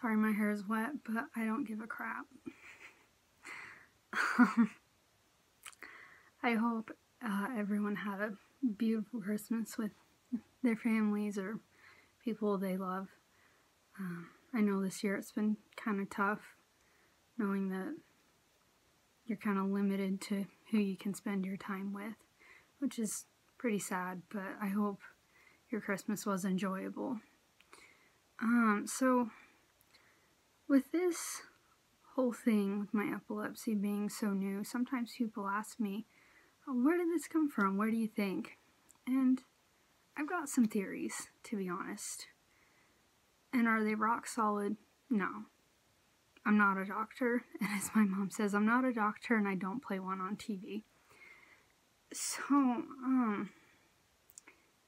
Sorry my hair is wet, but I don't give a crap. I hope everyone had a beautiful Christmas with their families or people they love. I know this year it's been kind of tough, knowing that you're kind of limited to who you can spend your time with, which is pretty sad, but I hope your Christmas was enjoyable. So with this whole thing with my epilepsy being so new, sometimes people ask me, oh, where did this come from? Where do you think? And I've got some theories, to be honest. And are they rock solid? No. I'm not a doctor, and as my mom says, I'm not a doctor and I don't play one on TV. So,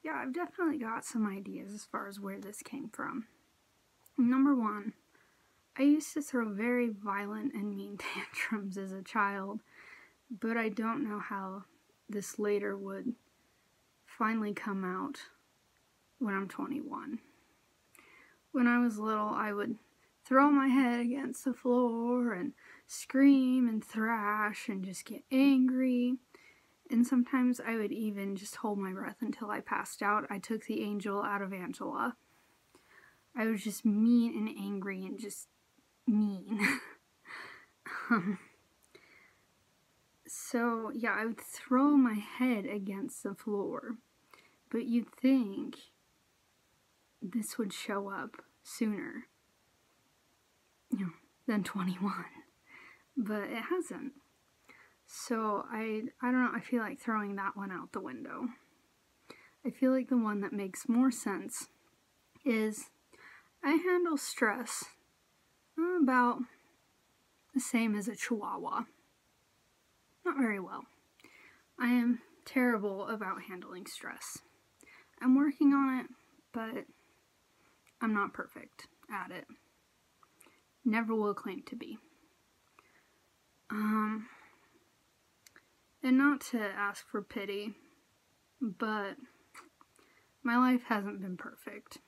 yeah, I've definitely got some ideas as far as where this came from. Number one, I used to throw very violent and mean tantrums as a child, but I don't know how this later would finally come out when I'm 21. When I was little, I would throw my head against the floor and scream and thrash and just get angry. And sometimes I would even just hold my breath until I passed out. I took the angel out of Angela. I was just mean and angry and just mean. So, yeah, I would throw my head against the floor. But you'd think this would show up sooner, than 21. But it hasn't. So, I don't know, I feel like throwing that one out the window. I feel like the one that makes more sense is I handle stress about the same as a chihuahua. Not very well. I am terrible about handling stress. I'm working on it, but I'm not perfect at it. Never will claim to be. And not to ask for pity, but my life hasn't been perfect.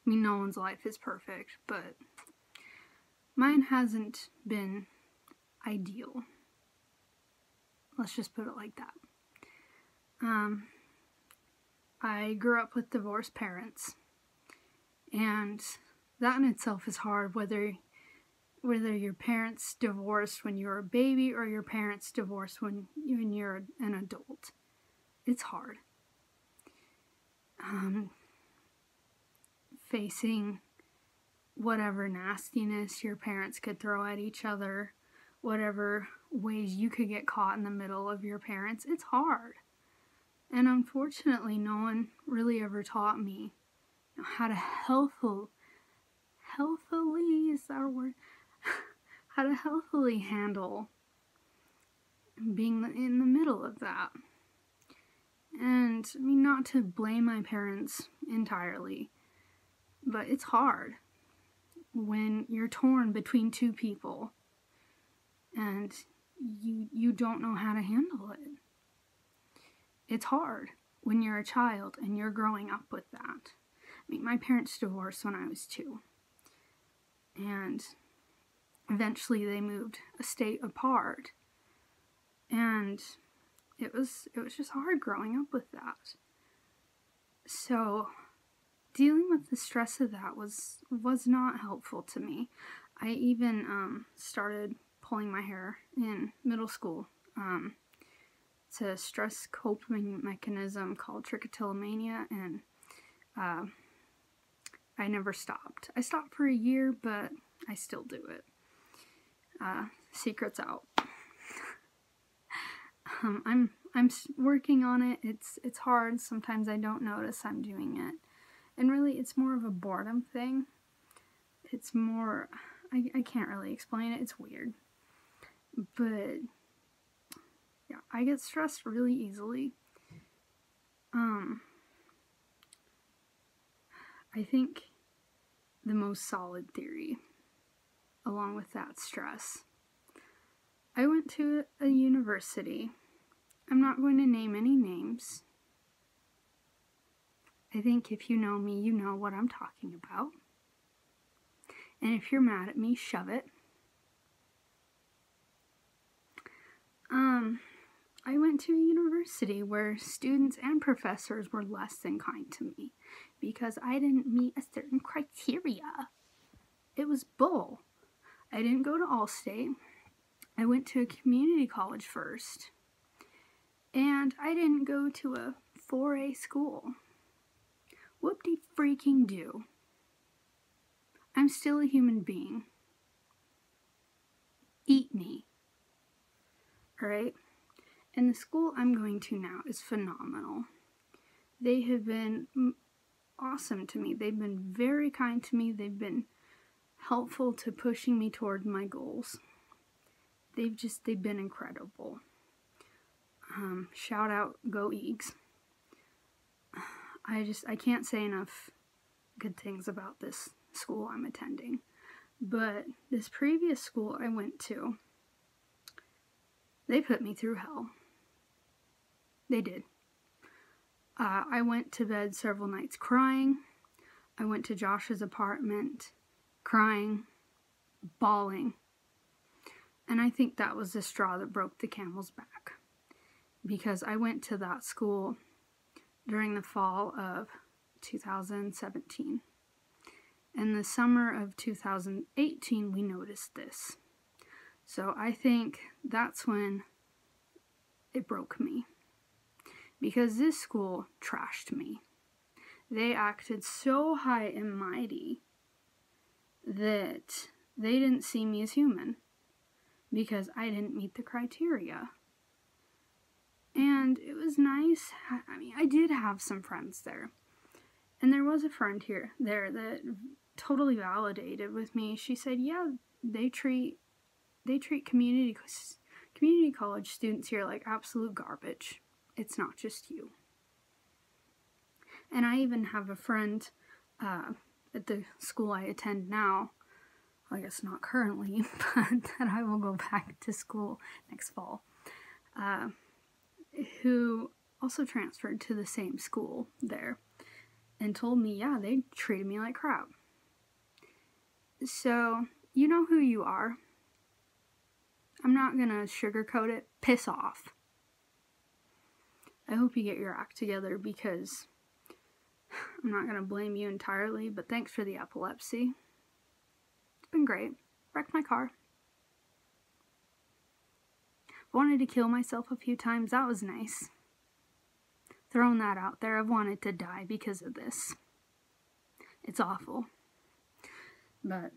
I mean, no one's life is perfect, but mine hasn't been ideal. Let's just put it like that. I grew up with divorced parents, and that in itself is hard, whether your parents divorced when you were a baby or your parents divorced when you're an adult. It's hard. Facing whatever nastiness your parents could throw at each other, whatever ways you could get caught in the middle of your parents, it's hard. And unfortunately, no one really ever taught me how to healthily, is that a word? How to healthily handle being in the middle of that. And, I mean, not to blame my parents entirely, but it's hard when you're torn between two people and you don't know how to handle it. It's hard when you're a child and you're growing up with that. I mean, my parents divorced when I was 2. And eventually they moved a state apart. And it was just hard growing up with that. So dealing with the stress of that was not helpful to me. I even started pulling my hair in middle school. It's a stress coping mechanism called trichotillomania, and I never stopped. I stopped for a year, but I still do it. Secret's out. I'm working on it. It's hard. Sometimes I don't notice I'm doing it. And really, it's more of a boredom thing. It's more, I can't really explain it. It's weird. But, yeah, I get stressed really easily. I think the most solid theory, along with that stress, I went to a university. I'm not going to name any names. I think if you know me, you know what I'm talking about. And if you're mad at me, shove it. I went to a university where students and professors were less than kind to me because I didn't meet a certain criteria. It was bull. I didn't go to Allstate. I went to a community college first. And I didn't go to a 4A school. Whoop-de-freaking-do. I'm still a human being. Eat me. Alright? And the school I'm going to now is phenomenal. They have been awesome to me. They've been very kind to me. They've been helpful to pushing me toward my goals. They've been incredible. Shout out, go Eags. I can't say enough good things about this school I'm attending. But this previous school I went to, they put me through hell. They did. I went to bed several nights crying. I went to Josh's apartment crying, bawling. And I think that was the straw that broke the camel's back. Because I went to that school during the fall of 2017. In the summer of 2018, we noticed this. So I think that's when it broke me. Because this school trashed me. They acted so high and mighty that they didn't see me as human. Because I didn't meet the criteria. And it was nice. I mean, I did have some friends there. And there was a friend there that totally validated with me. She said, yeah, they treat community college students here like absolute garbage. It's not just you. And I even have a friend at the school I attend now, I guess not currently, but that I will go back to school next fall, who also transferred to the same school there and told me, yeah, they treated me like crap. So, you know who you are. I'm not gonna sugarcoat it. Piss off. I hope you get your act together because I'm not gonna blame you entirely, but thanks for the epilepsy. It's been great. Wrecked my car. Wanted to kill myself a few times. That was nice. Throwing that out there. I've wanted to die because of this. It's awful. But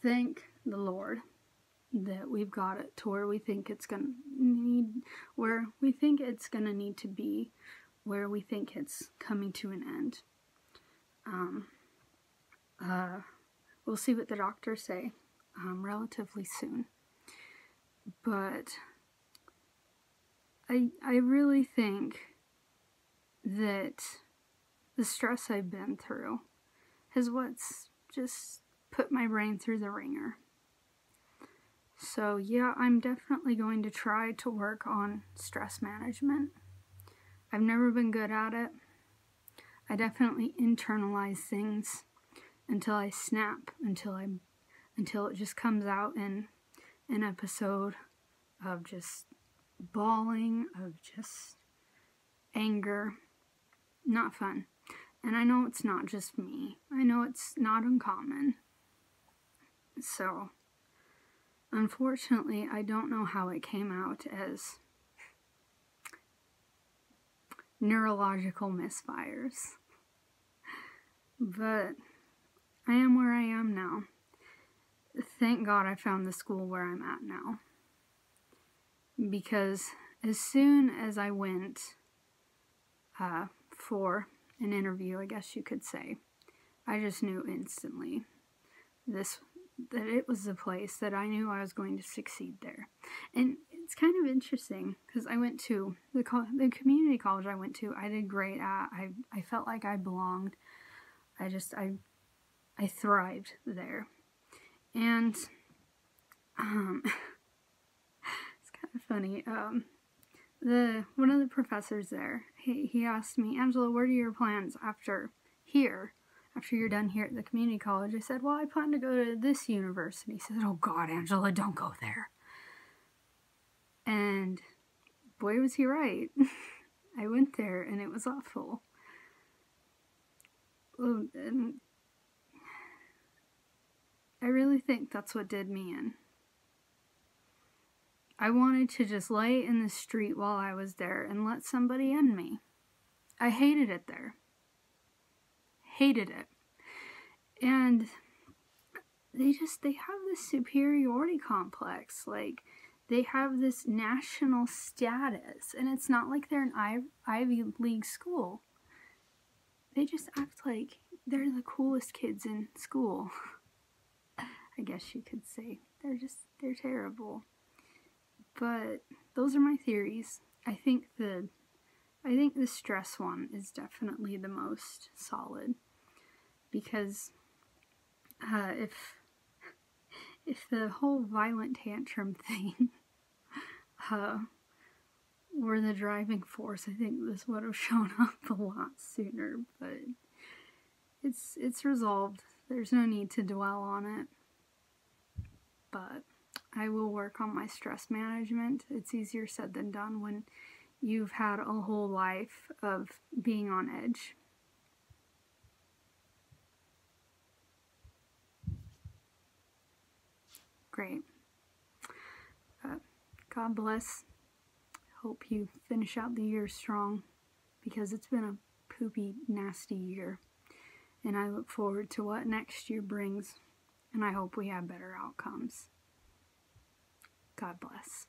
thank the Lord that we've got it to where we think it's gonna need, where we think it's gonna need to be, where we think it's coming to an end. We'll see what the doctors say relatively soon. But I really think that the stress I've been through is what's just put my brain through the ringer. So yeah, I'm definitely going to try to work on stress management. I've never been good at it. I definitely internalize things until I snap, until it just comes out in an episode of just bawling, of just anger. Not fun. And I know it's not just me. I know it's not uncommon. So, unfortunately, I don't know how it came out as neurological misfires. But I am where I am now. Thank God I found the school where I'm at now. Because as soon as I went for an interview, I guess you could say, I just knew instantly that it was the place that I knew I was going to succeed there. And it's kind of interesting because I went to the community college I went to. I did great at. I felt like I belonged. I thrived there. And it's kind of funny. One of the professors there, he asked me, Angela, what are your plans after here? after you're done here at the community college, I said, well, I plan to go to this university. He said, oh God, Angela, don't go there. And boy, was he right. I went there and it was awful. And I really think that's what did me in. I wanted to just lay in the street while I was there and let somebody end me. I hated it there. Hated it. And they have this superiority complex. Like, they have this national status, and it's not like they're an Ivy League school. They just act like they're the coolest kids in school. I guess you could say. They're terrible. But those are my theories. I think the stress one is definitely the most solid, because if the whole violent tantrum thing were the driving force, I think this would have shown up a lot sooner. But it's resolved. There's no need to dwell on it. But I will work on my stress management. It's easier said than done when you've had a whole life of being on edge. Great. God bless. Hope you finish out the year strong, because it's been a poopy, nasty year. And I look forward to what next year brings. And I hope we have better outcomes. God bless.